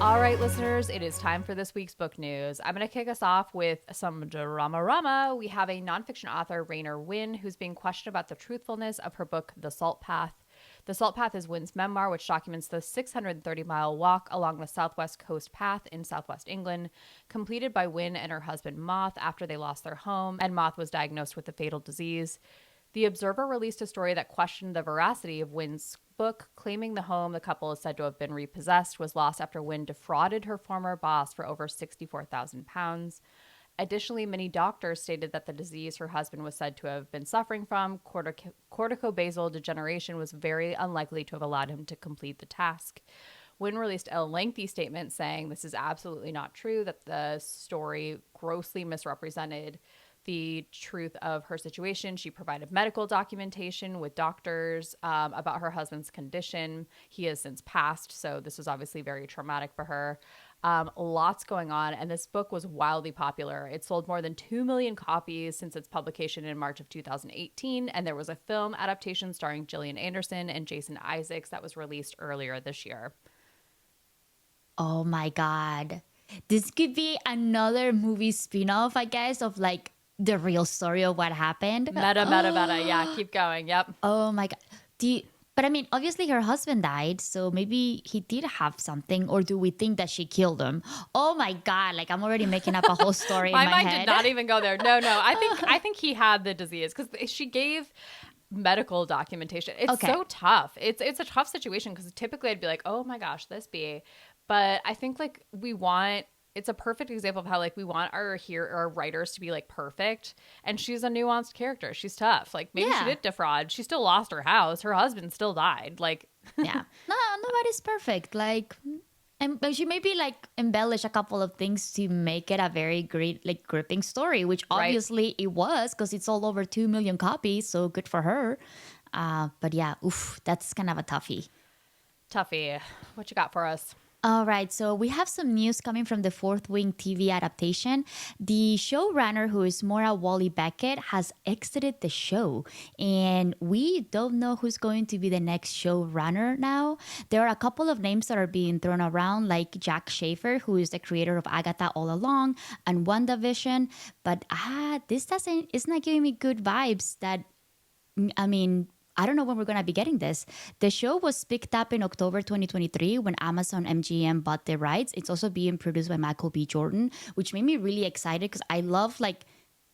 All right, listeners, it is time for this week's book news. I'm going to kick us off with some drama. We have a nonfiction author, Rainer Wynn, who's being questioned about the truthfulness of her book, The Salt Path. The Salt Path is Wynn's memoir, which documents the 630-mile walk along the Southwest Coast Path in Southwest England, completed by Wynn and her husband Moth after they lost their home, and Moth was diagnosed with a fatal disease. The Observer released a story that questioned the veracity of Wynn's book, claiming the home the couple is said to have been repossessed was lost after Wynn defrauded her former boss for over £64,000. Additionally, many doctors stated that the disease her husband was said to have been suffering from, corticobasal degeneration, was very unlikely to have allowed him to complete the task. Wynn released a lengthy statement saying this is absolutely not true, that the story grossly misrepresented the truth of her situation. She provided medical documentation with doctors about her husband's condition. He has since passed, so this was obviously very traumatic for her. Lots going on, and this book was wildly popular. It sold more than 2 million copies since its publication in March of 2018, and there was a film adaptation starring Gillian Anderson and Jason Isaacs that was released earlier this year. Oh my God. This could be another movie spin-off, I guess, of like the real story of what happened. Meta. Yeah, keep going. Yep. Oh my God. But I mean, obviously her husband died, so maybe he did have something, or do we think that she killed him? Oh my God. Like I'm already making up a whole story in my mind head. did not even go there. No. I think he had the disease because she gave medical documentation. It's Okay. so tough. It's a tough situation because typically I'd be like, oh my gosh, this be. But I think like it's a perfect example of how like we want our writers to be like perfect, and she's a nuanced character. She's tough. Like maybe she did defraud. She still lost her house. Her husband still died. Like Yeah. No, nobody's perfect. Like, but she maybe like embellish a couple of things to make it a very great, like gripping story, which obviously it was because it's all over 2 million copies. So good for her. But yeah, oof, that's kind of a toughie. Tuffy, what you got for us? All right, so we have some news coming from the Fourth Wing TV adaptation. The showrunner, who is Maura Walley-Beckett, has exited the show, and we don't know who's going to be the next showrunner now. There are a couple of names that are being thrown around, like Jack Schaefer, who is the creator of Agatha All Along and WandaVision, but it's not giving me good vibes that, I mean, I don't know when we're going to be getting this. The show was picked up in October 2023 when Amazon MGM bought the rights. It's also being produced by Michael B. Jordan, which made me really excited because I love like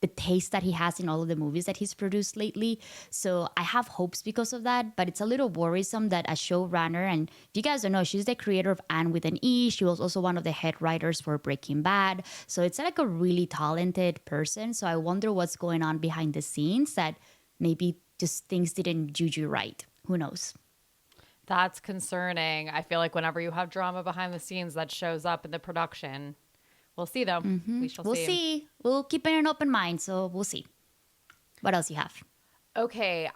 the taste that he has in all of the movies that he's produced lately. So I have hopes because of that, but it's a little worrisome that a showrunner, and if you guys don't know, she's the creator of Anne with an E. She was also one of the head writers for Breaking Bad. So it's like a really talented person. So I wonder what's going on behind the scenes that maybe just things didn't juju right. Who knows? That's concerning. I feel like whenever you have drama behind the scenes, that shows up in the production. We'll see, though. We shall We'll see. We'll keep an open mind, so we'll see. What else you have? Okay,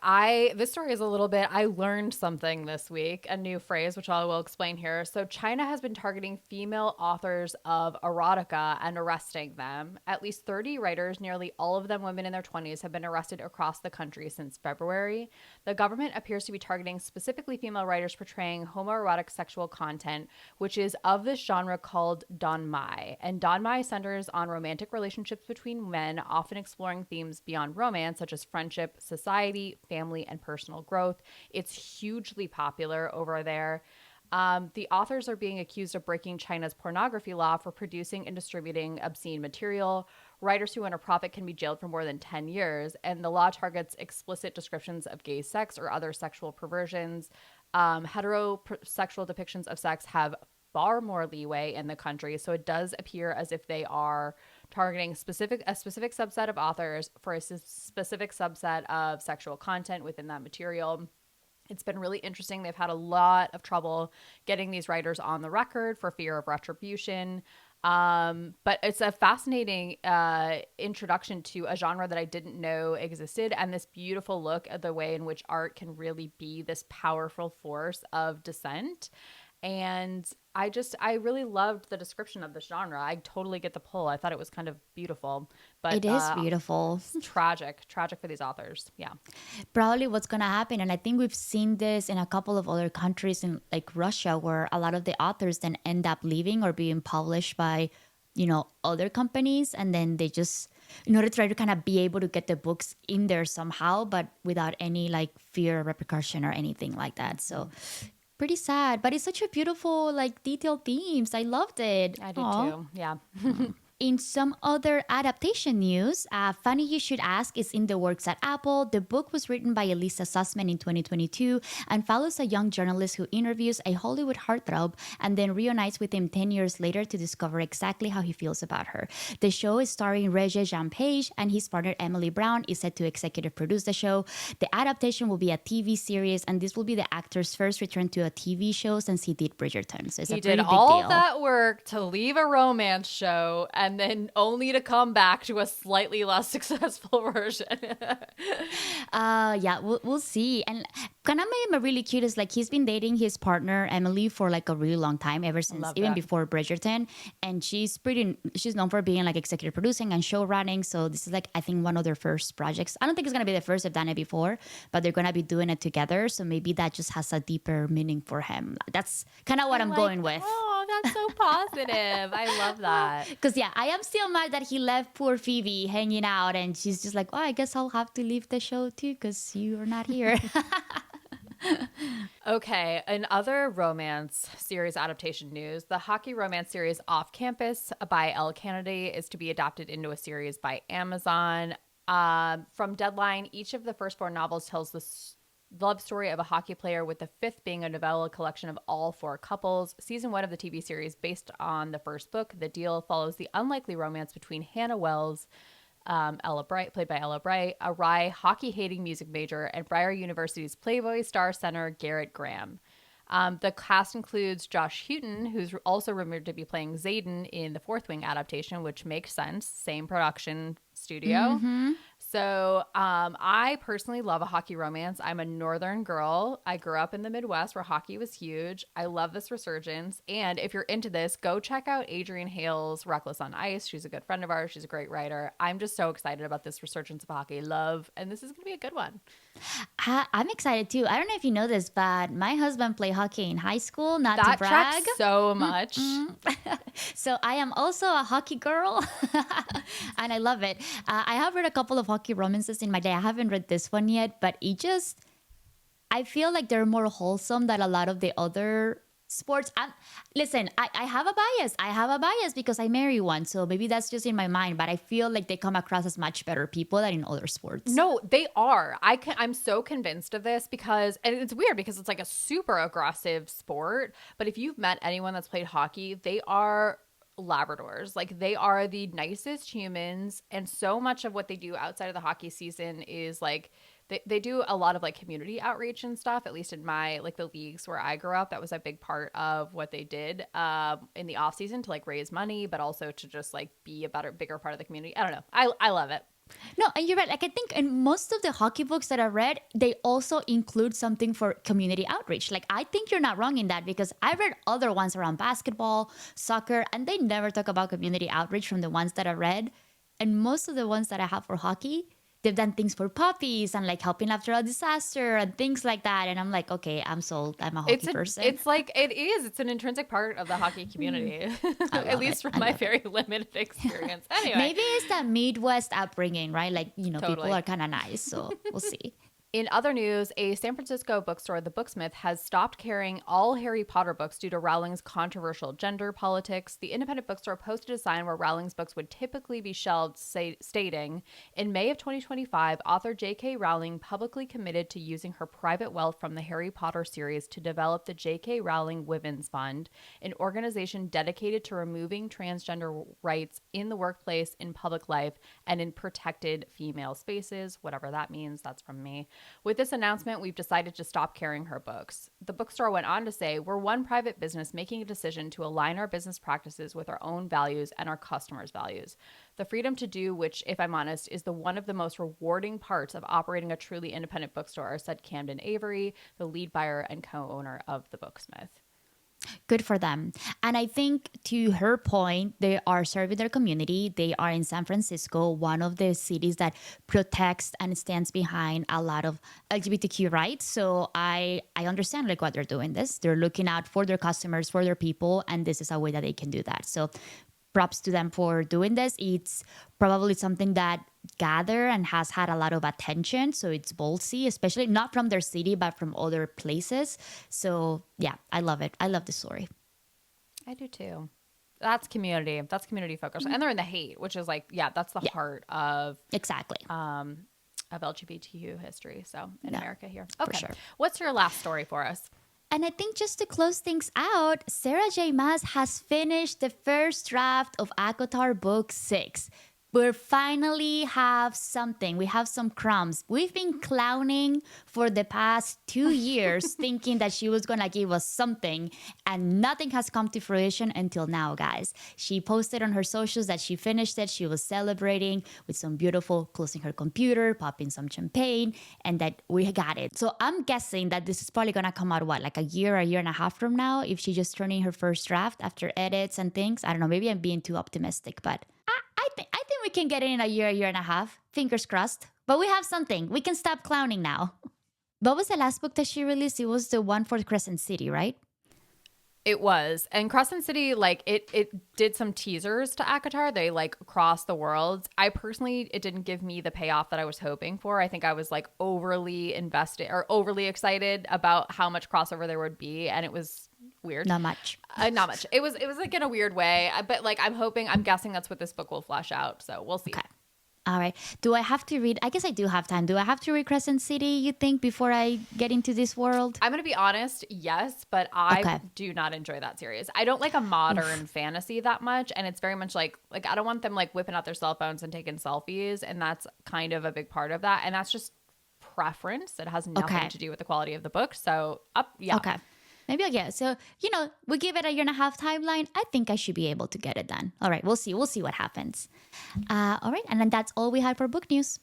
this story is a little bit, I learned something this week, a new phrase, which I will explain here. So China has been targeting female authors of erotica and arresting them. At least 30 writers, nearly all of them women in their 20s, have been arrested across the country since February. The government appears to be targeting specifically female writers portraying homoerotic sexual content, which is of this genre called donmai. And donmai centers on romantic relationships between men, often exploring themes beyond romance, such as friendship, society, family, and personal growth. It's hugely popular over there. The authors are being accused of breaking China's pornography law for producing and distributing obscene material. Writers who earn a profit can be jailed for more than 10 years, and the law targets explicit descriptions of gay sex or other sexual perversions. Heterosexual depictions of sex have far more leeway in the country, so it does appear as if they are targeting a specific subset of authors for a specific subset of sexual content within that material. It's been really interesting. They've had a lot of trouble getting these writers on the record for fear of retribution. But it's a fascinating introduction to a genre that I didn't know existed, and this beautiful look at the way in which art can really be this powerful force of dissent. And I really loved the description of this genre. I totally get the pull. I thought it was kind of beautiful, but It is beautiful. it's tragic for these authors. Yeah. Probably what's going to happen, and I think we've seen this in a couple of other countries in like Russia, where a lot of the authors then end up leaving or being published by, other companies, and then they just, to try to kind of be able to get the books in there somehow, but without any like fear or repercussion or anything like that. So pretty sad, but it's such a beautiful, like, detailed themes. I loved it. I do Aw. too. Yeah. In some other adaptation news, Funny You Should Ask is in the works at Apple. The book was written by Elisa Sussman in 2022 and follows a young journalist who interviews a Hollywood heartthrob and then reunites with him 10 years later to discover exactly how he feels about her. The show is starring Regé Jean Page, and his partner Emily Brown is set to executive produce the show. The adaptation will be a TV series, and this will be the actor's first return to a TV show since he did Bridgerton. So it's He a did pretty big all deal. that work to leave a romance show and then only to come back to a slightly less successful version. Yeah, we'll see. And kind of made me really cute is like he's been dating his partner Emily for like a really long time, ever since Love even that. before Bridgerton. And she's known for being like executive producing and show running. So this is like, I think, one of their first projects. I don't think it's gonna be the first they've done it before, but they're gonna be doing it together. So maybe that just has a deeper meaning for him. That's kind of what I'm going with. Oh, that's so positive. I love that. Because yeah, I am still mad that he left poor Phoebe hanging out, and she's just like, oh, I guess I'll have to leave the show too because you are not here. Okay, in other romance series adaptation news, the hockey romance series Off Campus by Elle Kennedy is to be adapted into a series by Amazon. From Deadline, each of the first four novels tells the love story of a hockey player, with the fifth being a novella collection of all four couples. Season 1 of the TV series, based on the first book, The Deal, follows the unlikely romance between Hannah Wells, Ella Bright, played by Ella Bright, a wry, hockey-hating music major, and Briar University's Playboy star center Garrett Graham. The cast includes Josh Houghton, who's also rumored to be playing Xaden in the Fourth Wing adaptation, which makes sense. Same production studio. So I personally love a hockey romance. I'm a northern girl. I grew up in the Midwest where hockey was huge. I love this resurgence. And if you're into this, go check out Adrienne Hale's Reckless on Ice. She's a good friend of ours. She's a great writer. I'm just so excited about this resurgence of hockey love. And this is going to be a good one. I'm excited too. I don't know if you know this, but my husband played hockey in high school, not to That brag. tracks so much. So I am also a hockey girl, and I love it. I have read a couple of hockey romances in my day. I haven't read this one yet, but I feel like they're more wholesome than a lot of the other sports. Listen, I have a bias. I have a bias because I marry one. So maybe that's just in my mind, but I feel like they come across as much better people than in other sports. No, they are. I'm so convinced of this because, and it's weird because it's like a super aggressive sport. But if you've met anyone that's played hockey, they are Labradors. Like, they are the nicest humans. And so much of what they do outside of the hockey season is like, they do a lot of like community outreach and stuff, at least in my like the leagues where I grew up. That was a big part of what they did in the off season to like raise money, but also to just like be a bigger part of the community. I don't know. I love it. No, and you're right. Like, I think in most of the hockey books that I read, they also include something for community outreach. Like, I think you're not wrong in that, because I read other ones around basketball, soccer, and they never talk about community outreach from the ones that I read. And most of the ones that I have for hockey, they've done things for puppies and like helping after a disaster and things like that. And I'm like, okay, I'm sold. I'm a hockey person. It's like, it is. It's an intrinsic part of the hockey community, at least from my very limited experience. Anyway. Maybe it's that Midwest upbringing, right? Like, Totally. People are kind of nice. So we'll see. In other news, a San Francisco bookstore, The Booksmith, has stopped carrying all Harry Potter books due to Rowling's controversial gender politics. The independent bookstore posted a sign where Rowling's books would typically be shelved, stating, "In May of 2025, author J.K. Rowling publicly committed to using her private wealth from the Harry Potter series to develop the J.K. Rowling Women's Fund, an organization dedicated to removing transgender rights in the workplace, in public life, and in protected female spaces," whatever that means. That's from me. "With this announcement, we've decided to stop carrying her books." The bookstore went on to say, "We're one private business making a decision to align our business practices with our own values and our customers' values. The freedom to do, which, if I'm honest, is one of the most rewarding parts of operating a truly independent bookstore," said Camden Avery, the lead buyer and co-owner of The Booksmith. Good for them. And I think to her point, they are serving their community. They are in San Francisco, one of the cities that protects and stands behind a lot of LGBTQ rights. So I understand like what they're doing this. They're looking out for their customers, for their people, and this is a way that they can do that. So props to them for doing this. It's probably something that gather and has had a lot of attention. So it's ballsy, especially not from their city, but from other places. So yeah, I love it. I love the story. I do too. That's community. That's community focused. And they're in the hate, which is like, yeah, that's the Yeah, heart of exactly. LGBTQ history. So in Yeah, America here. for Okay. sure. What's your last story for us? And I think just to close things out, Sarah J. Maas has finished the first draft of ACOTAR Book 6. We finally have something. We have some crumbs. We've been clowning for the past 2 years, thinking that she was going to give us something, and nothing has come to fruition until now, guys. She posted on her socials that she finished it. She was celebrating with some beautiful closing her computer, popping some champagne, and that we got it. So I'm guessing that this is probably going to come out, what, like a year and a half from now, if she just turned in her first draft after edits and things. I don't know. Maybe I'm being too optimistic, but I think we can get it in a year and a half. Fingers crossed. But we have something. We can stop clowning now. What was the last book that she released? It was the one for Crescent City, right? It was. And Crescent City, like it did some teasers to ACOTAR. They like crossed the worlds. I personally, it didn't give me the payoff that I was hoping for. I think I was like overly invested or overly excited about how much crossover there would be. And it was weird. Not much. Not much. It was like in a weird way. But like I'm guessing that's what this book will flesh out. So we'll see. Okay. All right. Do I have to read? I guess I do have time. Do I have to read Crescent City, you think, before I get into this world? I'm going to be honest, yes, but I do not enjoy that series. I don't like a modern fantasy that much, and it's very much like I don't want them like whipping out their cell phones and taking selfies, and that's kind of a big part of that, and that's just preference. It has nothing to do with the quality of the book. So, yeah. Okay. Maybe I'll get it. So, we give it a year and a half timeline. I think I should be able to get it done. All right. We'll see. We'll see what happens. All right. And then that's all we had for book news.